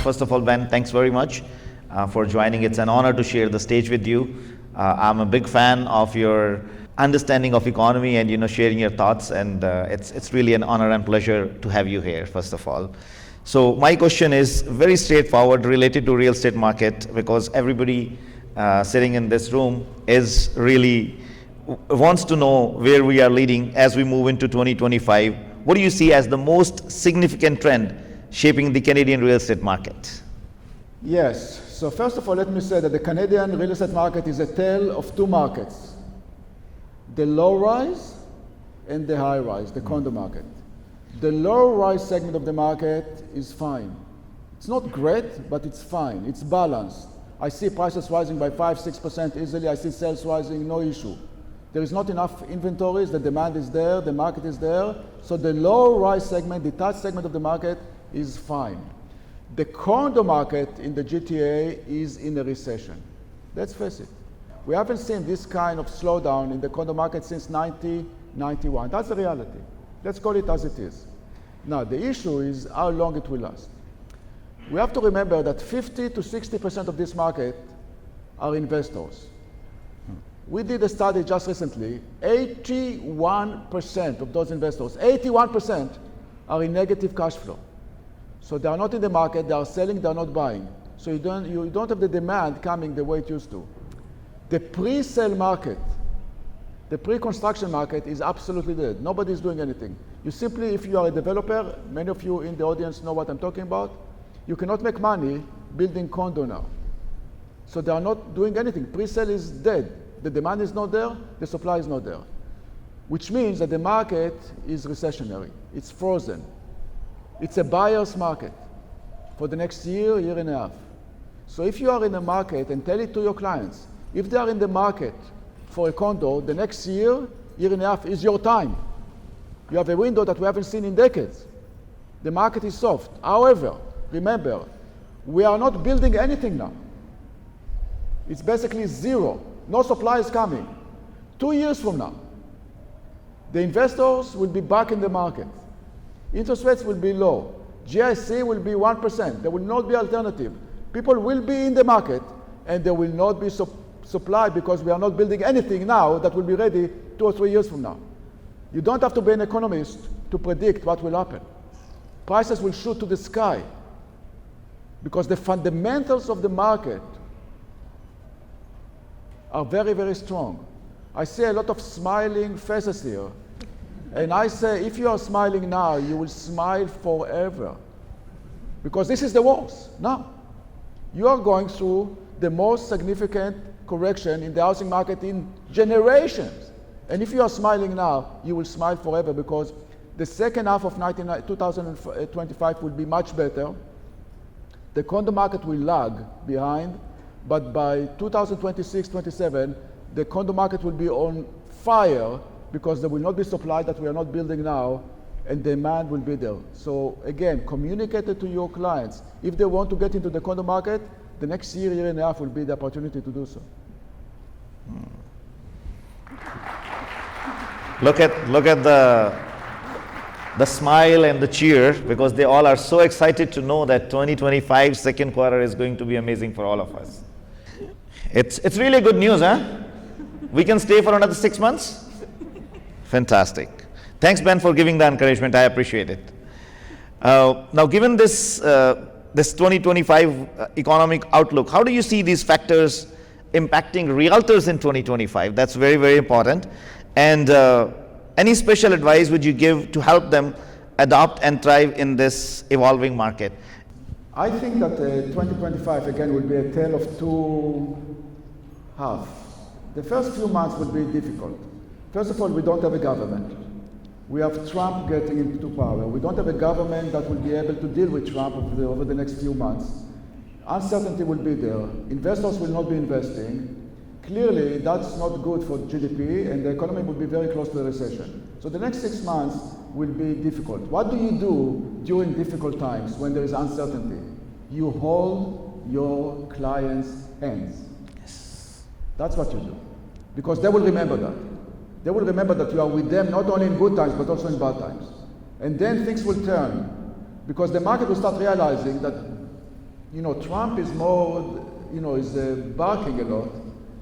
First of all, Ben, thanks very much for joining. It's an honor to share the stage with you. I'm a big fan of your understanding of economy and sharing your thoughts, and it's really an honor and pleasure to have you here, first of all. So my question is very straightforward, related to real estate market, because everybody sitting in this room is really wants to know where we are leading as we move into 2025. What do you see as the most significant trend shaping the Canadian real estate market? Yes. So first of all, let me say that the Canadian real estate market is a tale of two markets: the low-rise and the high-rise, the condo market. The low-rise segment of the market is fine. It's not great, but it's fine. It's balanced. I see prices rising by 5-6% easily. I see sales rising, no issue. There is not enough inventories. The demand is there. The market is there. So the low-rise segment, detached segment of the market, is fine. The condo market in the GTA is in a recession. Let's face it. We haven't seen this kind of slowdown in the condo market since 1991. That's the reality. Let's call it as it is. Now, the issue is how long it will last. We have to remember that 50 to 60% of this market are investors. We did a study just recently. 81% of those investors, 81% are in negative cash flow. So they are not in the market, they are selling, they are not buying. So you don't have the demand coming the way it used to. The pre-sale market, the pre-construction market is absolutely dead. Nobody is doing anything. You simply, if you are a developer, many of you in the audience know what I'm talking about, you cannot make money building condo now. So they are not doing anything. Pre-sale is dead. The demand is not there, the supply is not there. Which means that the market is recessionary. It's frozen. It's a buyer's market for the next year, year and a half. So if you are in a market, and tell it to your clients, if they are in the market for a condo, the next year, year and a half is your time. You have a window that we haven't seen in decades. The market is soft. However, remember, we are not building anything now. It's basically zero. No supply is coming. 2 years from now, the investors will be back in the market. Interest rates will be low. GIC will be 1%. There will not be alternative. People will be in the market, and there will not be supply because we are not building anything now that will be ready 2 or 3 years from now. You don't have to be an economist to predict what will happen. Prices will shoot to the sky because the fundamentals of the market are very, very strong. I see a lot of smiling faces here. And I say, if you are smiling now, you will smile forever. Because this is the worst now. You are going through the most significant correction in the housing market in generations. And if you are smiling now, you will smile forever because the second half of 2025 will be much better. The condo market will lag behind, but by 2026-27, the condo market will be on fire because there will not be supply that we are not building now, and demand will be there. So again, communicate it to your clients. If they want to get into the condo market, the next year, year and a half will be the opportunity to do so. Look at the smile and the cheer, because they all are so excited to know that 2025 second quarter is going to be amazing for all of us. It's really good news, huh? We can stay for another 6 months? Fantastic. Thanks, Ben, for giving the encouragement. I appreciate it. Now, given this 2025 economic outlook, how do you see these factors impacting realtors in 2025? That's very, very important. And any special advice would you give to help them adopt and thrive in this evolving market? I think that 2025 again will be a tale of two halves. The first few months will be difficult. First of all, we don't have a government. We have Trump getting into power. We don't have a government that will be able to deal with Trump over the next few months. Uncertainty will be there. Investors will not be investing. Clearly, that's not good for GDP, and the economy will be very close to a recession. So the next 6 months will be difficult. What do you do during difficult times when there is uncertainty? You hold your clients' hands. Yes. That's what you do. Because they will remember that. They will remember that you are with them not only in good times, but also in bad times. And then things will turn, because the market will start realizing that Trump is more, is barking a lot.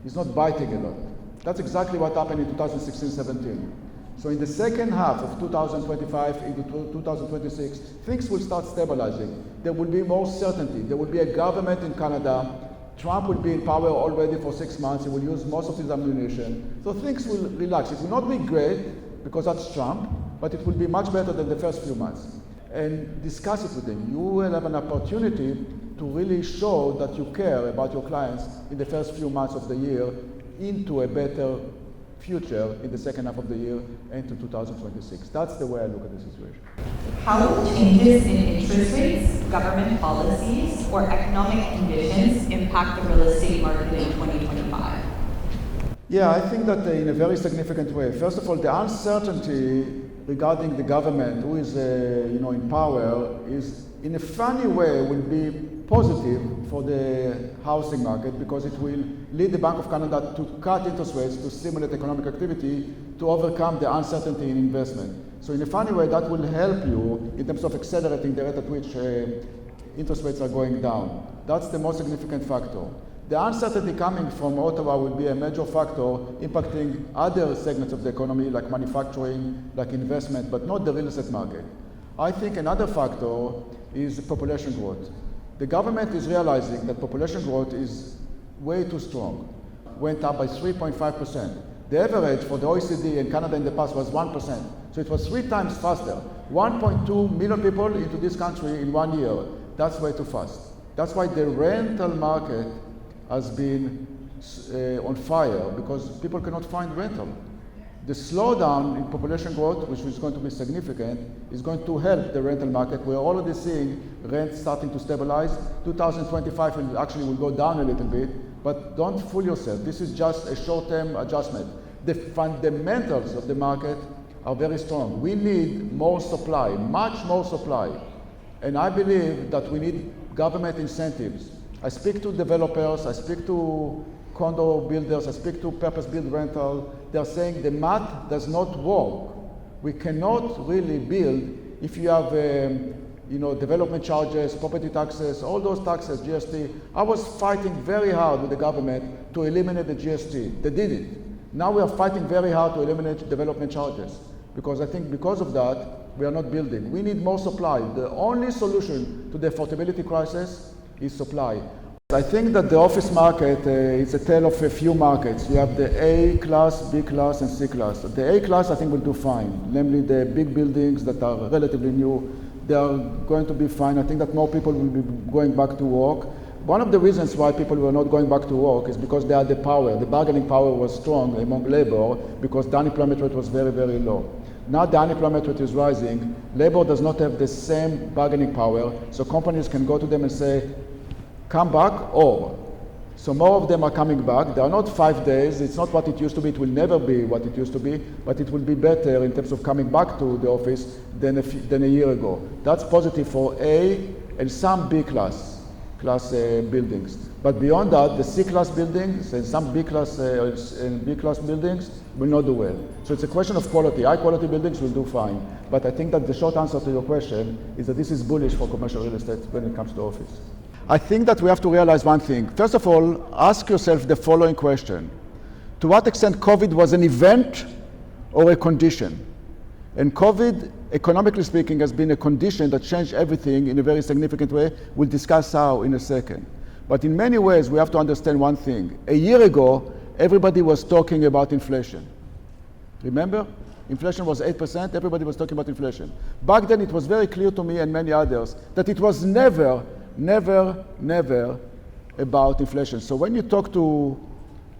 He's not biting a lot. That's exactly what happened in 2016-17. So in the second half of 2025 into 2026, things will start stabilizing. There will be more certainty. There will be a government in Canada. Trump will be in power already for 6 months. He will use most of his ammunition. So things will relax. It will not be great because that's Trump, but it will be much better than the first few months. And discuss it with him. You will have an opportunity to really show that you care about your clients in the first few months of the year into a better future in the second half of the year and to 2026. That's the way I look at the situation. How will changes in interest rates, government policies, or economic conditions impact the real estate market in 2025? Yeah, I think that in a very significant way. First of all, the uncertainty regarding the government, who is in power, is in a funny way will be positive for the housing market because it will lead the Bank of Canada to cut interest rates to stimulate economic activity to overcome the uncertainty in investment. So in a funny way, that will help you in terms of accelerating the rate at which interest rates are going down. That's the most significant factor. The uncertainty coming from Ottawa will be a major factor impacting other segments of the economy like manufacturing, like investment, but not the real estate market. I think another factor is population growth. The government is realizing that population growth is way too strong. Went up by 3.5%. The average for the OECD and Canada in the past was 1%. So it was 3 times faster. 1.2 million people into this country in 1 year. That's way too fast. That's why the rental market has been on fire because people cannot find rental. The slowdown in population growth, which is going to be significant, is going to help the rental market. We're already seeing rents starting to stabilize. 2025 will go down a little bit, but don't fool yourself. This is just a short-term adjustment. The fundamentals of the market are very strong. We need more supply, much more supply. And I believe that we need government incentives. I speak to developers, I speak to condo builders, I speak to purpose-built rental. They're saying the math does not work. We cannot really build if you have development charges, property taxes, all those taxes, GST. I was fighting very hard with the government to eliminate the GST. They did it. Now we are fighting very hard to eliminate development charges because I think because of that, we are not building. We need more supply. The only solution to the affordability crisis is supply. I think that the office market is a tale of a few markets. You have the A class, B class, and C class. The A class I think will do fine, namely the big buildings that are relatively new. They are going to be fine. I think that more people will be going back to work. One of the reasons why people were not going back to work is because they had the power. The bargaining power was strong among labor because the unemployment rate was very, very low. Now the unemployment rate is rising. Labor does not have the same bargaining power, so companies can go to them and say, come back, or. So more of them are coming back. They are not 5 days. It's not what it used to be. It will never be what it used to be, but it will be better in terms of coming back to the office than a year ago. That's positive for A and some B class buildings. But beyond that, the C class buildings and some B class and B class buildings will not do well. So it's a question of quality. High quality buildings will do fine. But I think that the short answer to your question is that this is bullish for commercial real estate when it comes to office. I think that we have to realize one thing. First of all, ask yourself the following question. To what extent COVID was an event or a condition? And COVID, economically speaking, has been a condition that changed everything in a very significant way. We'll discuss how in a second. But in many ways, we have to understand one thing. A year ago, everybody was talking about inflation. Remember? Inflation was 8%, everybody was talking about inflation. Back then, it was very clear to me and many others that it was never about inflation. So when you talk to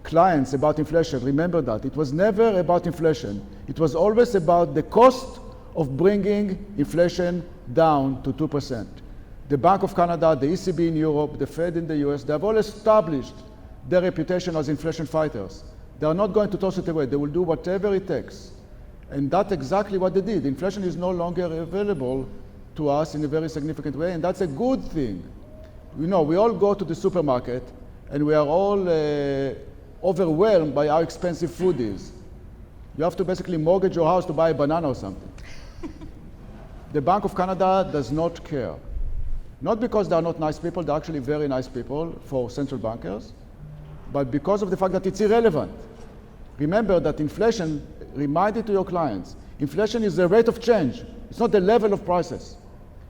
clients about inflation, remember that. It was never about inflation. It was always about the cost of bringing inflation down to 2%. The Bank of Canada, the ECB in Europe, the Fed in the US, they have all established their reputation as inflation fighters. They are not going to toss it away. They will do whatever it takes. And that's exactly what they did. Inflation is no longer available to us in a very significant way, and that's a good thing. We all go to the supermarket, and we are all overwhelmed by how expensive food is. You have to basically mortgage your house to buy a banana or something. The Bank of Canada does not care. Not because they are not nice people, they're actually very nice people for central bankers, but because of the fact that it's irrelevant. Remember that inflation, remind it to your clients, inflation is the rate of change. It's not the level of prices.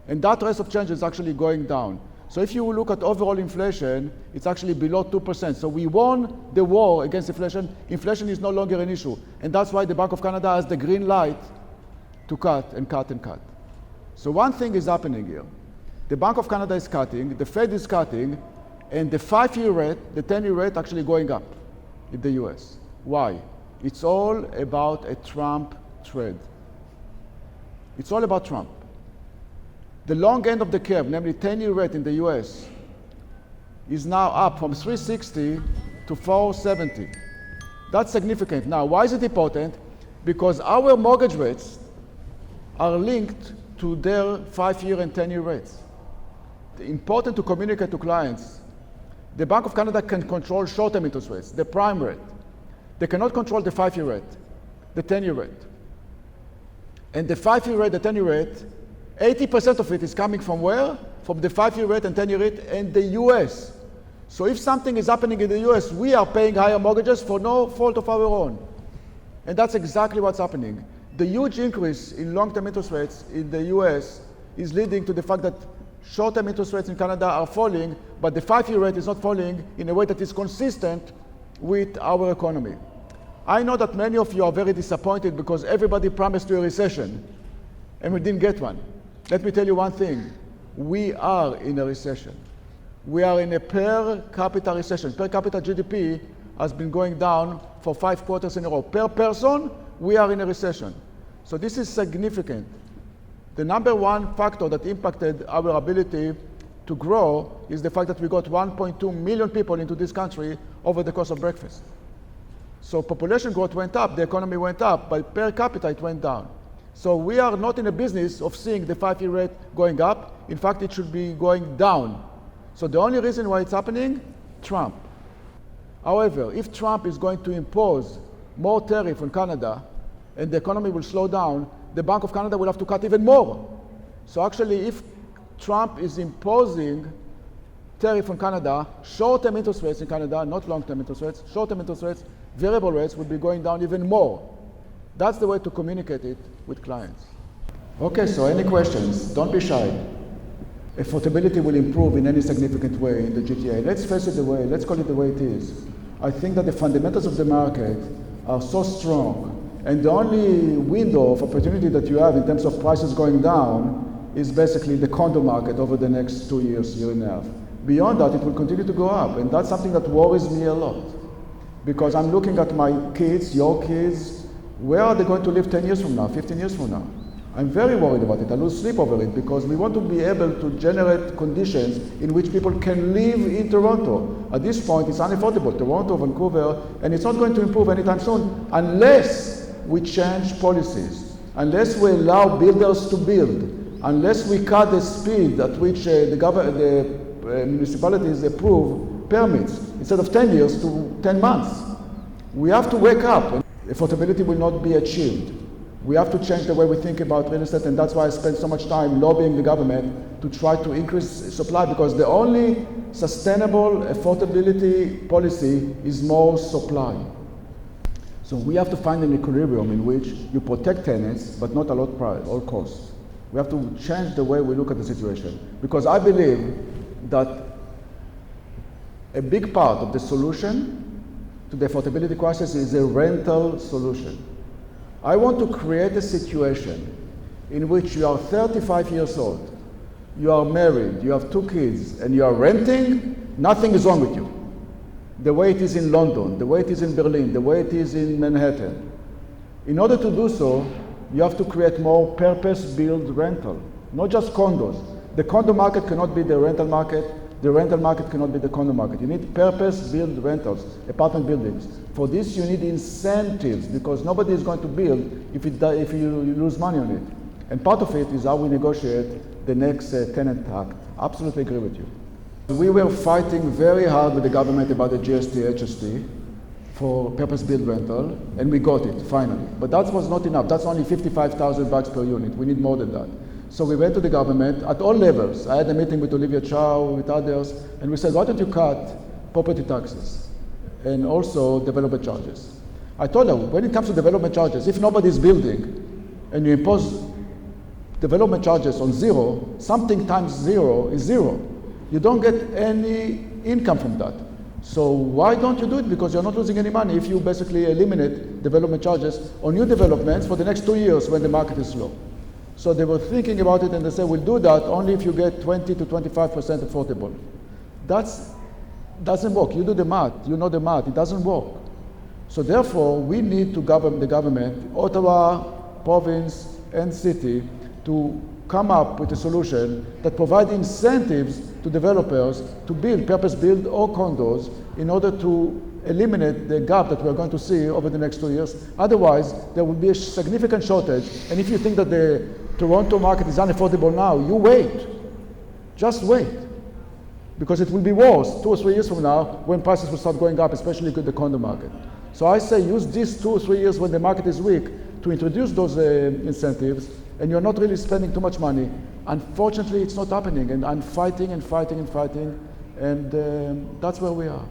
And that rate of change is actually going down. So if you look at overall inflation, it's actually below 2%. So we won the war against inflation. Inflation is no longer an issue. And that's why the Bank of Canada has the green light to cut and cut and cut. So one thing is happening here. The Bank of Canada is cutting, the Fed is cutting, and the 5-year rate, the 10-year rate actually going up in the US. Why? It's all about a Trump trade. It's all about Trump. The long end of the curve, namely 10-year rate in the US, is now up from 360 to 470. That's significant. Now, why is it important? Because our mortgage rates are linked to their 5-year and 10-year rates. It's important to communicate to clients. The Bank of Canada can control short-term interest rates, the prime rate. They cannot control the 5-year rate, the 10-year rate. And the 5-year rate, the 10-year rate, 80% of it is coming from where? From the 5-year rate and 10-year rate in the US. So if something is happening in the US, we are paying higher mortgages for no fault of our own. And that's exactly what's happening. The huge increase in long-term interest rates in the US is leading to the fact that short-term interest rates in Canada are falling, but the 5-year rate is not falling in a way that is consistent with our economy. I know that many of you are very disappointed because everybody promised you a recession, and we didn't get one. Let me tell you one thing. We are in a recession. We are in a per capita recession. Per capita GDP has been going down for 5 quarters in a row. Per person, we are in a recession. So this is significant. The number one factor that impacted our ability to grow is the fact that we got 1.2 million people into this country over the course of breakfast. So population growth went up, the economy went up, but per capita it went down. So we are not in a business of seeing the 5-year rate going up. In fact, it should be going down. So the only reason why it's happening, Trump. However, if Trump is going to impose more tariff on Canada and the economy will slow down, the Bank of Canada will have to cut even more. So actually, if Trump is imposing tariff on Canada, short-term interest rates in Canada, not long-term interest rates, short-term interest rates, variable rates would be going down even more. That's the way to communicate it with clients. Okay, so any questions? Don't be shy. Affordability will improve in any significant way in the GTA. Let's face it the way, let's call it the way it is. I think that the fundamentals of the market are so strong, and the only window of opportunity that you have in terms of prices going down is basically the condo market over the next 2 years, year and a half. Beyond that, it will continue to go up, and that's something that worries me a lot. Because I'm looking at my kids, your kids, where are they going to live 10 years from now, 15 years from now? I'm very worried about it. I lose sleep over it because we want to be able to generate conditions in which people can live in Toronto. At this point, it's unaffordable, Toronto, Vancouver, and it's not going to improve anytime soon unless we change policies, unless we allow builders to build, unless we cut the speed at which the municipalities approve permits instead of 10 years to 10 months. We have to wake up. Affordability will not be achieved. We have to change the way we think about real estate, and that's why I spend so much time lobbying the government to try to increase supply, because the only sustainable affordability policy is more supply. So we have to find an equilibrium in which you protect tenants, but not at all costs. We have to change the way we look at the situation, because I believe that a big part of the solution to the affordability crisis is a rental solution. I want to create a situation in which you are 35 years old, you are married, you have 2 kids, and you are renting, nothing is wrong with you. The way it is in London, the way it is in Berlin, the way it is in Manhattan. In order to do so, you have to create more purpose-built rental, not just condos. The condo market cannot be the rental market. The rental market cannot be the condo market. You need purpose-built rentals, apartment buildings. For this, you need incentives, because nobody is going to build if you lose money on it. And part of it is how we negotiate the next tenant act. Absolutely agree with you. We were fighting very hard with the government about the GST, HST for purpose-built rental, and we got it, finally. But that was not enough. That's only $55,000 per unit. We need more than that. So we went to the government at all levels. I had a meeting with Olivia Chow, with others, and we said, why don't you cut property taxes and also development charges? I told her, when it comes to development charges, if nobody's building and you impose development charges on zero, something times zero is zero. You don't get any income from that. So why don't you do it? Because you're not losing any money if you basically eliminate development charges on new developments for the next 2 years when the market is slow. So they were thinking about it and they said, we'll do that only if you get 20 to 25% affordable. That doesn't work. You do the math, you know the math, it doesn't work. So therefore, we need to govern the government, Ottawa, province, and city, to come up with a solution that provides incentives to developers to build, purpose-built or condos in order to eliminate the gap that we're going to see over the next 2 years. Otherwise, there will be a significant shortage. And if you think that the Toronto market is unaffordable now, you wait. Just wait. Because it will be worse 2 or 3 years from now when prices will start going up, especially the condo market. So I say use these 2 or 3 years when the market is weak to introduce those incentives, and you're not really spending too much money. Unfortunately, it's not happening, and I'm fighting and fighting and fighting, and that's where we are.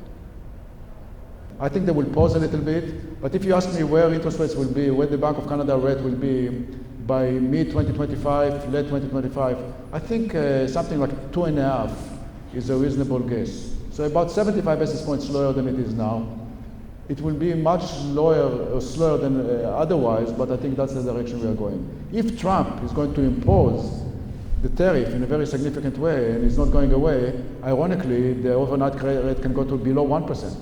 I think they will pause a little bit, but if you ask me where interest rates will be, where the Bank of Canada rate will be by mid-2025, late 2025, I think something like 2.5 is a reasonable guess. So about 75 basis points lower than it is now. It will be much lower or slower than otherwise, but I think that's the direction we are going. If Trump is going to impose the tariff in a very significant way and it's not going away, ironically, the overnight credit rate can go to below 1%,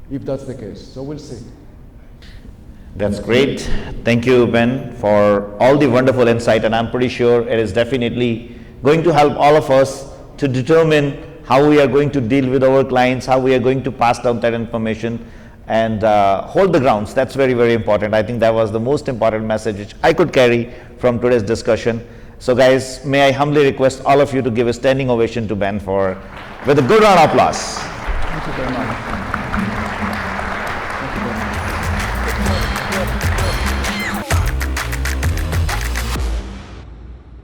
if that's the case. So we'll see. That's great. Thank you, Ben, for all the wonderful insight, and I'm pretty sure it is definitely going to help all of us to determine how we are going to deal with our clients, how we are going to pass down that information, and hold the grounds. That's very, very important. I think that was the most important message which I could carry from today's discussion. So guys, may I humbly request all of you to give a standing ovation to Ben with a good round of applause. Thank you very much.